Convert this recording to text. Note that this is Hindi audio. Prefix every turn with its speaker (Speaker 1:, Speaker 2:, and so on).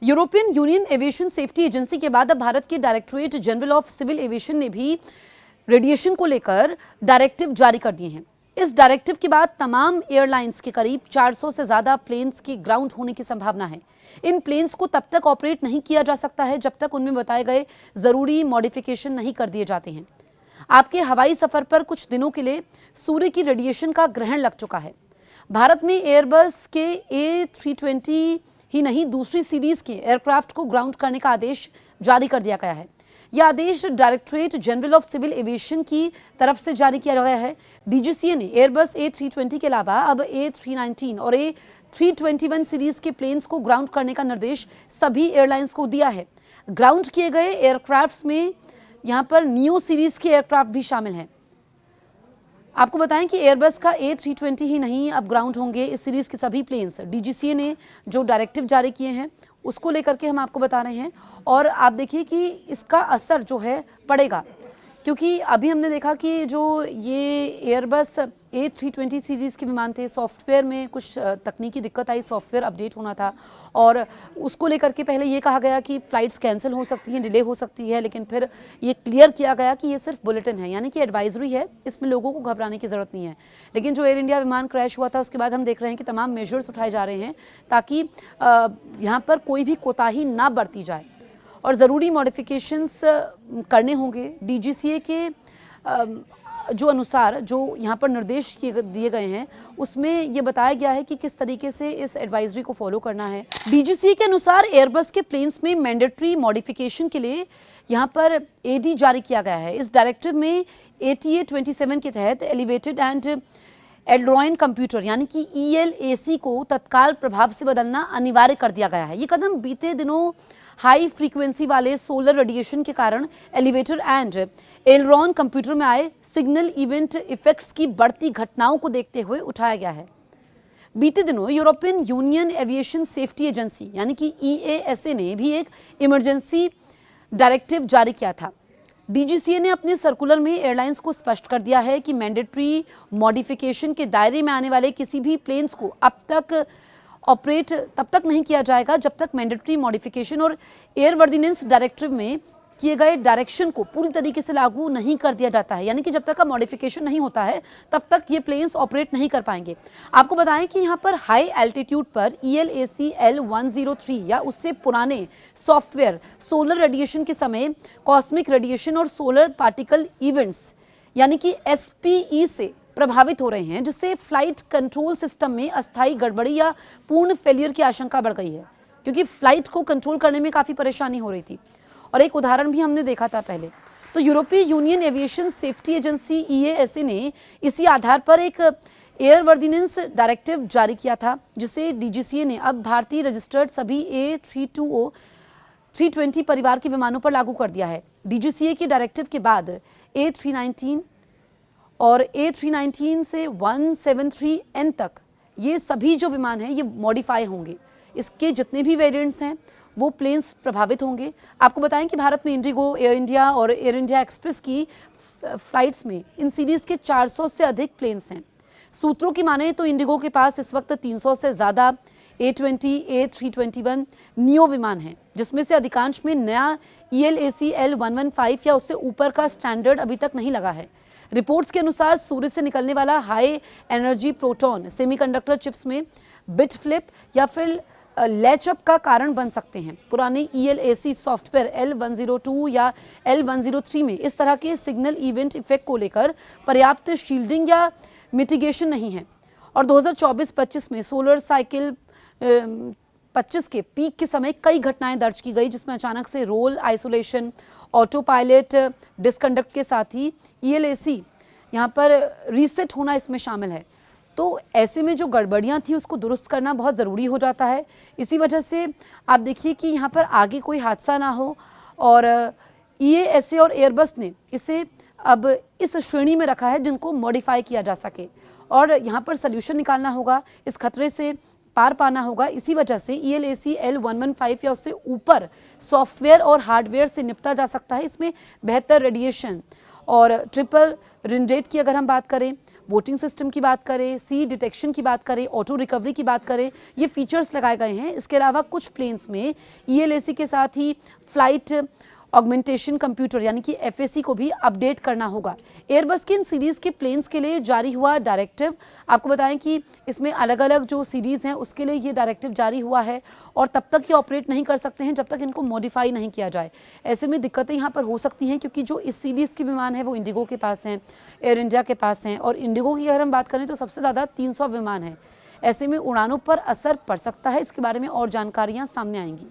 Speaker 1: European Union aviation safety agency के बाद अब भारत के directorate general of civil aviation ने भी रेडिएशन को लेकर डायरेक्टिव जारी कर दिए हैं। इस डायरेक्टिव के बाद तमाम एयरलाइंस के करीब 400 से ज्यादा प्लेन्स की ग्राउंड होने की संभावना है। इन प्लेन्स को तब तक ऑपरेट नहीं किया जा सकता है जब तक उनमें बताए गए जरूरी मॉडिफिकेशन नहीं कर दिए जाते हैं। आपके हवाई सफर पर कुछ दिनों के लिए सूर्य की रेडिएशन का ग्रहण लग चुका है। भारत में एयरबस के A320 ही नहीं, दूसरी सीरीज के एयरक्राफ्ट को ग्राउंड करने का आदेश जारी कर दिया गया है। यह आदेश directorate general of civil aviation की तरफ से जारी किया गया है। डीजीसीए ने एयरबस A320 के अलावा अब A319 और A321 सीरीज के प्लेन्स को ग्राउंड करने का निर्देश सभी एयरलाइंस को दिया है। ग्राउंड किए गए एयरक्राफ्ट में यहाँ पर नियो सीरीज के एयरक्राफ्ट भी शामिल हैं। आपको बताएं कि एयरबस का A320 ही नहीं, अब ग्राउंड होंगे इस सीरीज के सभी प्लेन्स। डीजीसीए ने जो डायरेक्टिव जारी किए हैं उसको लेकर के हम आपको बता रहे हैं, और आप देखिए कि इसका असर जो है पड़ेगा, क्योंकि अभी हमने देखा कि जो ये एयरबस A320 सीरीज़ के विमान थे, सॉफ्टवेयर में कुछ तकनीकी दिक्कत आई, सॉफ्टवेयर अपडेट होना था, और उसको लेकर के पहले ये कहा गया कि फ़्लाइट्स कैंसिल हो सकती हैं, डिले हो सकती है, लेकिन फिर ये क्लियर किया गया कि ये सिर्फ बुलेटिन है, यानी कि एडवाइजरी है, इसमें लोगों को घबराने की ज़रूरत नहीं है। लेकिन जो एयर इंडिया विमान क्रैश हुआ था उसके बाद हम देख रहे हैं कि तमाम मेजर्स उठाए जा रहे हैं ताकि यहाँ पर कोई भी कोताही ना बरती जाए और ज़रूरी मॉडिफिकेशंस करने होंगे। डीजीसीए के जो अनुसार जो यहाँ पर निर्देश दिए गए हैं उसमें ये बताया गया है कि किस तरीके से इस एडवाइजरी को फॉलो करना है। डीजीसीए के अनुसार एयरबस के प्लेन्स में मैंडेटरी मॉडिफिकेशन के लिए यहाँ पर एडी जारी किया गया है। इस डायरेक्टिव में ATA 27 के तहत एलिवेटेड एंड एल्ड्रॉइन कंप्यूटर यानी कि ELAC को तत्काल प्रभाव से बदलना अनिवार्य कर दिया गया है। ये कदम बीते दिनों हाई फ्रीक्वेंसी वाले सोलर रेडिएशन के कारण एलिवेटर एंड एलरॉन कंप्यूटर में आए सिग्नल इवेंट इफेक्ट्स की बढ़ती घटनाओं को देखते हुए उठाया गया है। बीते दिनों European Union aviation safety agency यानी कि EASA ने भी एक इमरजेंसी डायरेक्टिव जारी किया था। डीजीसीए ने अपने सर्कुलर में एयरलाइंस को स्पष्ट कर दिया है कि मैंडेटरी मॉडिफिकेशन के दायरे में आने वाले किसी भी प्लेन्स को अब तक ऑपरेट तब तक नहीं किया जाएगा जब तक मैंडेटरी मॉडिफिकेशन और एयरवर्दिनेंस डायरेक्टिव में किए गए डायरेक्शन को पूरी तरीके से लागू नहीं कर दिया जाता है, यानी कि जब तक का मॉडिफिकेशन नहीं होता है तब तक ये प्लेन्स ऑपरेट नहीं कर पाएंगे। आपको बताएं कि यहाँ पर हाई एल्टीट्यूड पर ELAC L103 या उससे पुराने सॉफ्टवेयर सोलर रेडिएशन के समय कॉस्मिक रेडिएशन और सोलर पार्टिकल इवेंट्स यानी कि SPE से प्रभावित हो रहे हैं, जिससे फ्लाइट कंट्रोल सिस्टम में अस्थायी गड़बड़ी या पूर्ण फेलियर की आशंका बढ़ गई है, क्योंकि फ्लाइट को कंट्रोल करने में काफ़ी परेशानी हो रही थी। और एक उदाहरण भी हमने देखा था पहले। तो यूरोपीय union aviation safety agency EASA ने इसी आधार पर एक एयरवर्दिनेंस डायरेक्टिव जारी किया था, जिसे डीजीसीए ने अब भारतीय रजिस्टर्ड सभी A320 320 परिवार के विमानों पर लागू कर दिया है। डीजीसीए के डायरेक्टिव के बाद A319 और A319 से 173N तक ये सभी जो विमान हैं ये मॉडिफाई होंगे। इसके जितने भी वेरिएंट्स हैं वो प्लेन्स प्रभावित होंगे। आपको बताएं कि भारत में इंडिगो, एयर इंडिया और एयर इंडिया एक्सप्रेस की फ्लाइट्स में इन सीरीज़ के 400 से अधिक प्लेन्स हैं। सूत्रों की माने तो इंडिगो के पास इस वक्त 300 से ज़्यादा A20, A321 नियो विमान हैं, जिसमें से अधिकांश में नया ELAC L115 या उससे ऊपर का स्टैंडर्ड अभी तक नहीं लगा है। रिपोर्ट्स के अनुसार सूर्य से निकलने वाला high energy proton semiconductor chips में बिट फ्लिप या फिर लैचअप का कारण बन सकते हैं। पुराने ELAC सॉफ्टवेयर L102 या L103 में इस तरह के सिग्नल इवेंट इफेक्ट को लेकर पर्याप्त शील्डिंग या मिटिगेशन नहीं है। और 2024-25 में सोलर साइकिल 25 के पीक के समय कई घटनाएं दर्ज की गई, जिसमें अचानक से रोल आइसोलेशन, ऑटो पायलट डिसकंडक्ट के साथ ही ELAC यहाँ पर रीसेट होना इसमें शामिल है। तो ऐसे में जो गड़बड़ियाँ थी उसको दुरुस्त करना बहुत ज़रूरी हो जाता है। इसी वजह से आप देखिए कि यहाँ पर आगे कोई हादसा ना हो, और EASA और एयरबस ने इसे अब इस श्रेणी में रखा है जिनको मॉडिफाई किया जा सके, और यहाँ पर सल्यूशन निकालना होगा, इस खतरे से पार पाना होगा। इसी वजह से ELAC L115 या उससे ऊपर सॉफ्टवेयर और हार्डवेयर से निपटा जा सकता है। इसमें बेहतर रेडिएशन और ट्रिपल रिंडेट की अगर हम बात करें, वोटिंग सिस्टम की बात करें, सी डिटेक्शन की बात करें, ऑटो रिकवरी की बात करें, ये फीचर्स लगाए गए हैं। इसके अलावा कुछ प्लेन्स में ELAC के साथ ही फ्लाइट ऑगमेंटेशन कंप्यूटर यानी कि FAC को भी अपडेट करना होगा। एयरबस के इन सीरीज़ के प्लेन्स के लिए जारी हुआ डायरेक्टिव, आपको बताएं कि इसमें अलग अलग जो सीरीज़ हैं उसके लिए ये डायरेक्टिव जारी हुआ है और तब तक ये ऑपरेट नहीं कर सकते हैं जब तक इनको मॉडिफाई नहीं किया जाए। ऐसे में दिक्कतें यहाँ पर हो सकती हैं क्योंकि जो इस सीरीज़ के विमान हैं वो इंडिगो के पास हैं, एयर इंडिया के पास हैं, और इंडिगो की अगर हम बात करें तो सबसे ज़्यादा 300 विमान हैं। ऐसे में उड़ानों पर असर पड़ सकता है। इसके बारे में और जानकारियाँ सामने आएंगी।